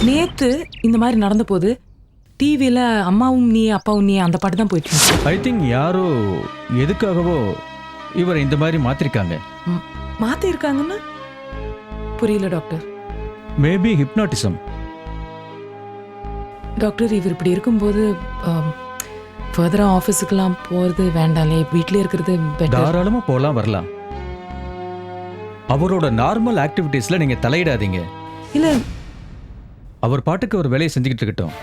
நேத்து இந்த மாதிரி நடந்த போது டிவியில அம்மாவும் நீ அப்பாவும் நீ அந்த பாட்டு தான் போயிட்டு இருந்துச்சு. ஐ திங்க் யாரோ எதுக்காகவோ இவரை இந்த மாதிரி மாத்திருக்காங்க. மாத்தி இருக்காங்கன்னா புரியல டாக்டர். Maybe hypnotism. டாக்டர் இவர் இப்படி இருக்கும்போது ஃபர்தரா ஆஃபீஸுக்கெல்லாம் போகிறது வேண்டாலே, வீட்டிலே இருக்கிறது பெட்டர். தாராளமா போலாம் வரலாம். அவரோட நார்மல் ஆக்டிவிட்டீஸ்ல நீங்க தலையிடாதீங்க. இல்ல அவர் பாட்டுக்கு ஒரு வேலையை செஞ்சுக்கிட்டு இருக்கட்டும்.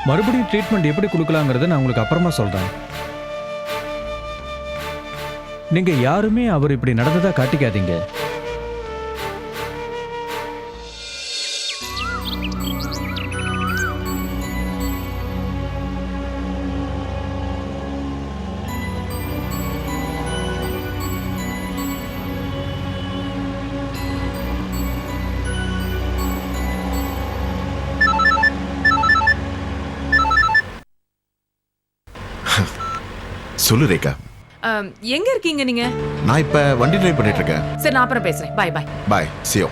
மறுபடியும் ட்ரீட்மெண்ட் எப்படி கொடுக்கலாங்கிறத நான் உங்களுக்கு அப்புறமா சொல்றேன். நீங்க யாருமே அவர் இப்படி நடந்ததா காட்டிக்காதீங்க. சொல்லு ரேகா. எங்க இருக்கீங்க நீங்க? நான் இப்ப வண்டி டிரைவ் பண்ணிட்டு இருக்கேன். சரி நான் அப்புறம் பேசுறேன். பாய் பாய். பாய், see you.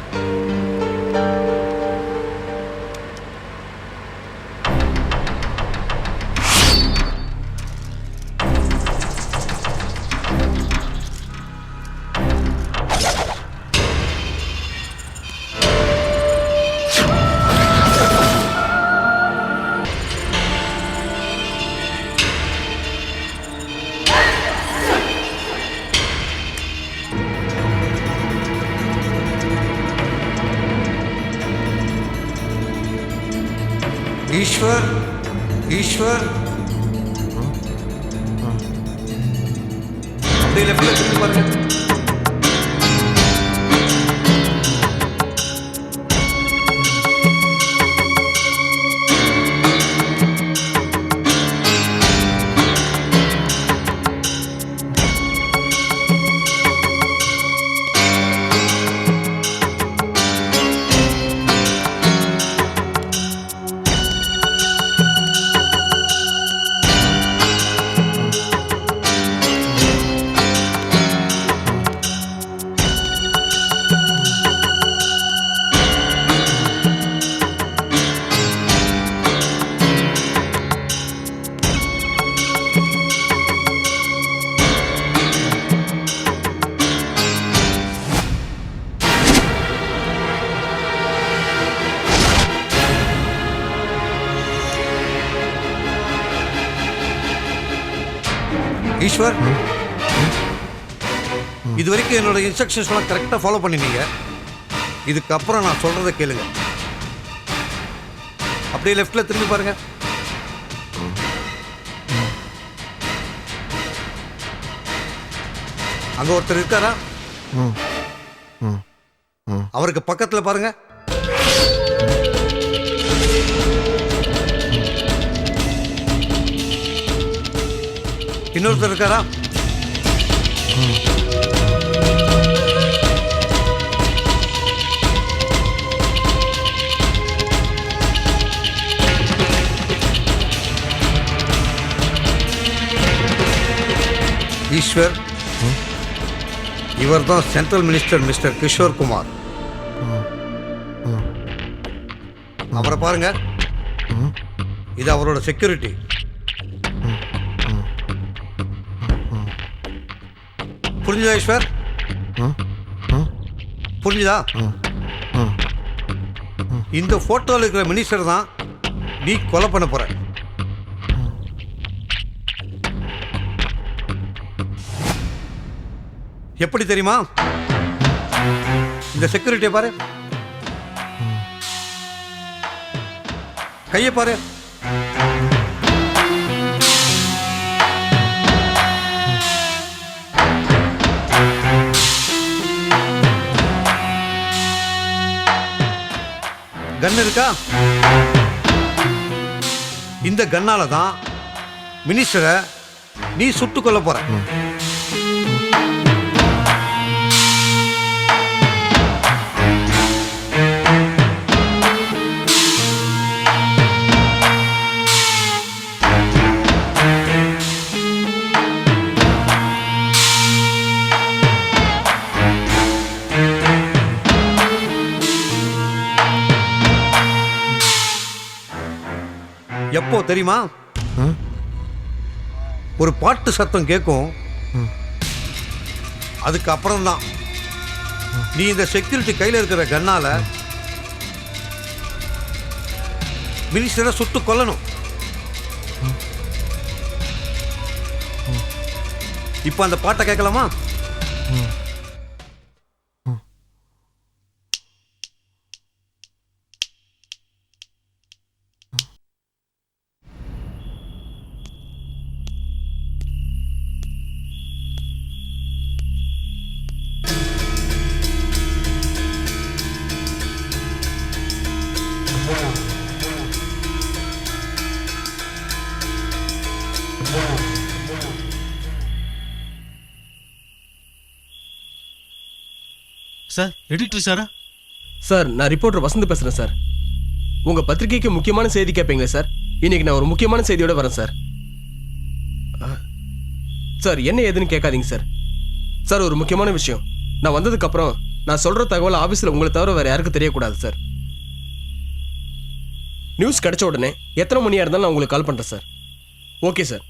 ஈஸ்வர், ஈஸ்வர், அப்படியே லெஃப்ட்ல திரும்பி பாருங்க. ஈஸ்வர், இது வரைக்கும் என்னோட இன்ஸ்ட்ரக்ஷன்ஸ்லாம் கரெக்டாக ஃபாலோ பண்ணினீங்க. இதுக்கப்புறம் நான் சொல்கிறத கேளுங்க. அப்படியே லெஃப்டில் திரும்பி பாருங்க. அங்கே ஒருத்தர் இருக்காரா? அவருக்கு பக்கத்தில் பாருங்க. இன்னொருத்தர் இருக்காரா? ஈஸ்வர், இவர் தான் central minister mister Kishore Kumar. அவரை பாருங்க. இது அவரோட செக்யூரிட்டி. புரிஞ்சுதா ஈஸ்வர்? புரிஞ்சுதா? இந்த போட்டோவில் இருக்கிற மினிஸ்டர் தான் நீ கொலை பண்ண போற. எப்படி தெரியுமா? இந்த செக்யூரிட்டியை பாரு, கையை பாரு. கன் இருக்கா? இந்த கன்னால தான் மினிஸ்டரை நீ சுட்டுக் கொல்ல போற. எப்போ தெரியுமா? ஒரு பாட்டு சத்தம் கேட்கும், அதுக்கு அப்புறம் தான் நீ இந்த செக்யூரிட்டி கையில் இருக்கிற கண்ணால மினிஸ்டரை சுட்டு கொல்லணும். இப்போ அந்த பாட்டை கேட்கலாமா? சார், எடிட்டர் சாரா? சார், நான் ரிப்போர்ட்டர் வசந்த் பேசுகிறேன் சார். உங்கள் பத்திரிகைக்கு முக்கியமான செய்தி கேட்பீங்களே சார். இன்னைக்கு நான் ஒரு முக்கியமான செய்தியோட வரேன் சார். சார், என்ன ஏதுன்னு கேட்காதீங்க சார். சார், ஒரு முக்கியமான விஷயம். நான் வந்ததுக்கப்புறம் நான் சொல்கிற தகவல் ஆஃபீஸில் உங்களை தவிர வேறு யாருக்கும் தெரியக்கூடாது சார். நியூஸ் கிடைச்ச உடனே எத்தனை மணியாக இருந்தாலும் நான் உங்களுக்கு கால் பண்ணுறேன் சார். Okay sir.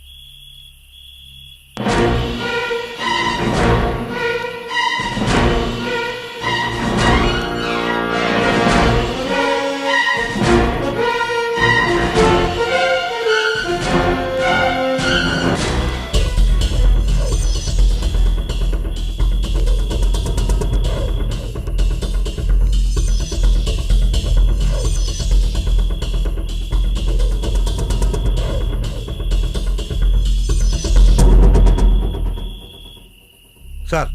சார்,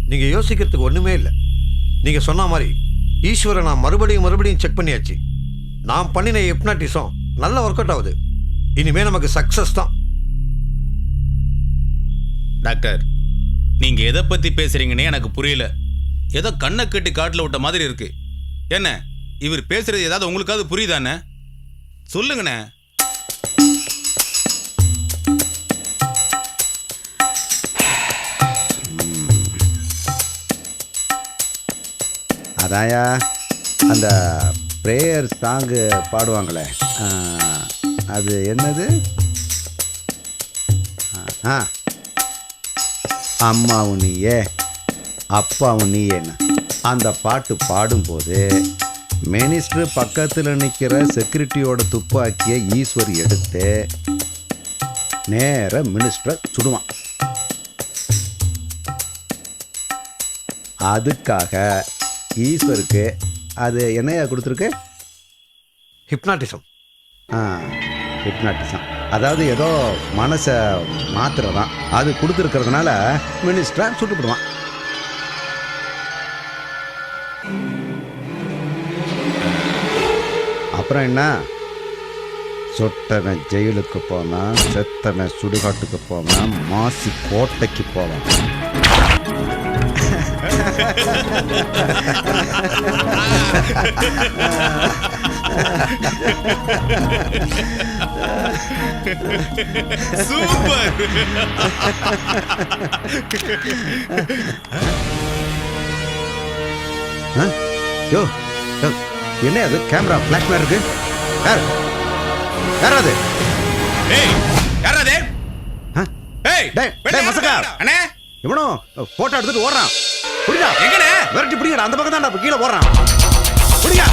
நீங்க யோசிக்கிறதுக்கு ஒண்ணுமே இல்லை. நீங்க சொன்ன மாதிரி ஈஸ்வரை நான் மறுபடியும் செக் பண்ணியாச்சு. நான் பண்ணின ஹிப்னாட்டிசம் நல்ல ஒர்க் அவுட் ஆகுது. இனிமே நமக்கு சக்சஸ் தான். டாக்டர், நீங்க எதை பத்தி பேசுறீங்கன்னே எனக்கு புரியல. ஏதோ கண்ணை கட்டி காட்டில் விட்ட மாதிரி இருக்கு. என்ன இவர் பேசுறது ஏதாவது உங்களுக்காவது புரியுதானே? சொல்லுங்கண்ணே. அதாயா அந்த ப்ரேயர் சாங்கு பாடுவாங்களே, அது என்னது? அம்மாவும் நீயே அப்பாவும் நீயேன்னு அந்த பாட்டு பாடும்போது மினிஸ்டர் பக்கத்தில் நிற்கிற செக்யூரிட்டியோட துப்பாக்கியை ஈஸ்வர் எடுத்து நேர மினிஸ்டரை சுடுவான். அதுக்காக ஈஸ்வருக்கு அது என்னையா கொடுத்துருக்கு? ஹிப்னாட்டிசம். ஹிப்னாட்டிசம், அதாவது ஏதோ மனசை மாத்திரதான். அது கொடுத்துருக்கிறதுனால மினிஸ்டரை சுட்டுப்படுவான். அப்புறம் என்ன? சொட்டவன் ஜெயிலுக்கு போனான், செத்தவன் சுடுகாட்டுக்கு போவான், மாசி கோட்டைக்கு போவான். சூப்பர். யோ, என்ன அது? கேமரா பிளாஷ் மாதிரி இருக்கு. யார் அது? ஏய், யார் அது? ஏய், டேய் மசக்கா அண்ணே, இவனோ போட்டோ எடுத்துட்டு ஓடுறான். புடிடா, எங்கண்ணே? விரட்டி புடிங்கடா. அந்த பக்கம் தான் கீழே போடுறான். புடிங்க,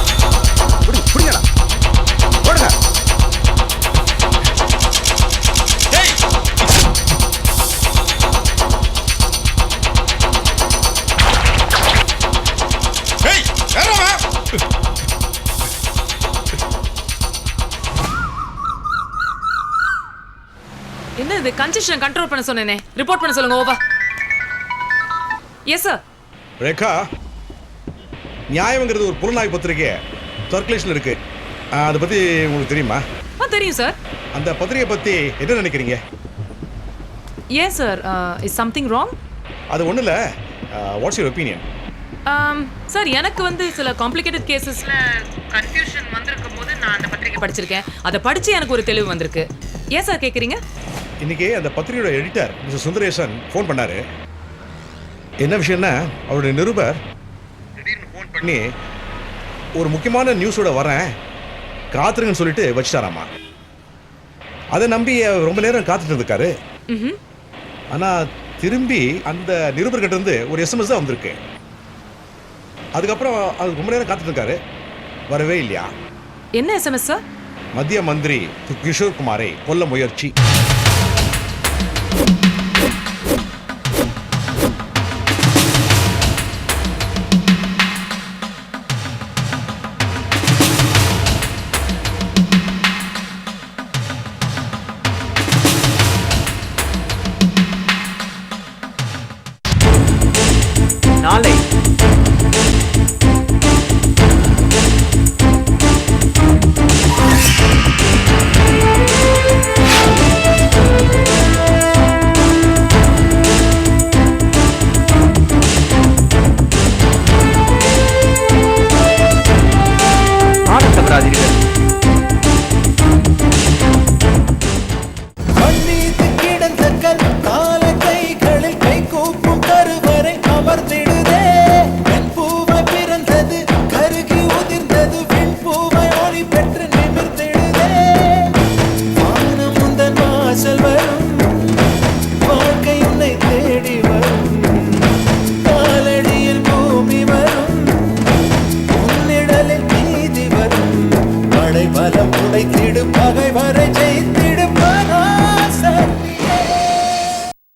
புடிங்கடா, போடுங்க. ஏய், ஏய், யாரவா? என்ன இது? கன்ஜெஷன் கண்ட்ரோல் பண்ண சொன்னேனே, ரிப்போர்ட் பண்ண சொல்லுங்க. ஓவர். Yes sir. ரேகா, நியாயம்ங்கிறது ஒரு புலனாய்வு பத்திரிகை சர்க்குலேஷன் இருக்கு. அதை பத்தி உங்களுக்கு தெரியுமா? தெரியும் சார். அந்த பத்திரிகை பத்தி என்ன நினைக்கிறீங்க? Yes sir. Is something wrong? அது ஒன்றும் இல்லை. What's your opinion? சார், எனக்கு வந்து சில காம்ப்ளிகேட்டட் கேசஸ்ல கன்ஃபியூஷன் வந்திருக்கும் போது நான் அந்த பத்திரிகை படிச்சிருக்கேன். அதை படிச்சு எனக்கு ஒரு தெளிவு வந்திருக்கு. ஏன் சார் கேட்குறீங்க? இன்னைக்கு அந்த பத்திரிகையோட எடிட்டர் மிஸ்டர் சுந்தரேசன் ஃபோன் பண்ணாரு. என்ன விஷயம்னா, அவருடைய நிருபர் திடீர்னு ஃபோன் பண்ணி ஒரு முக்கியமான நியூஸோட வரேன், காத்துருங்கன்னு சொல்லிட்டு வச்சுட்டாராமா. அதை நம்பி அவர் ரொம்ப நேரம் காத்துட்டு இருக்காரு. ம்ஹும். ஆனால் திரும்பி அந்த நிருபர்கிட்ட இருந்து ஒரு எஸ்எம்எஸ் தான் வந்திருக்கு. அதுக்கப்புறம் அது ரொம்ப நேரம் காத்துட்டு இருக்காரு, வரவே இல்லையா. என்ன எஸ்எம்எஸ் சார்? மத்திய மந்திரி திரு கிஷோர் குமாரை கொல்ல முயற்சி.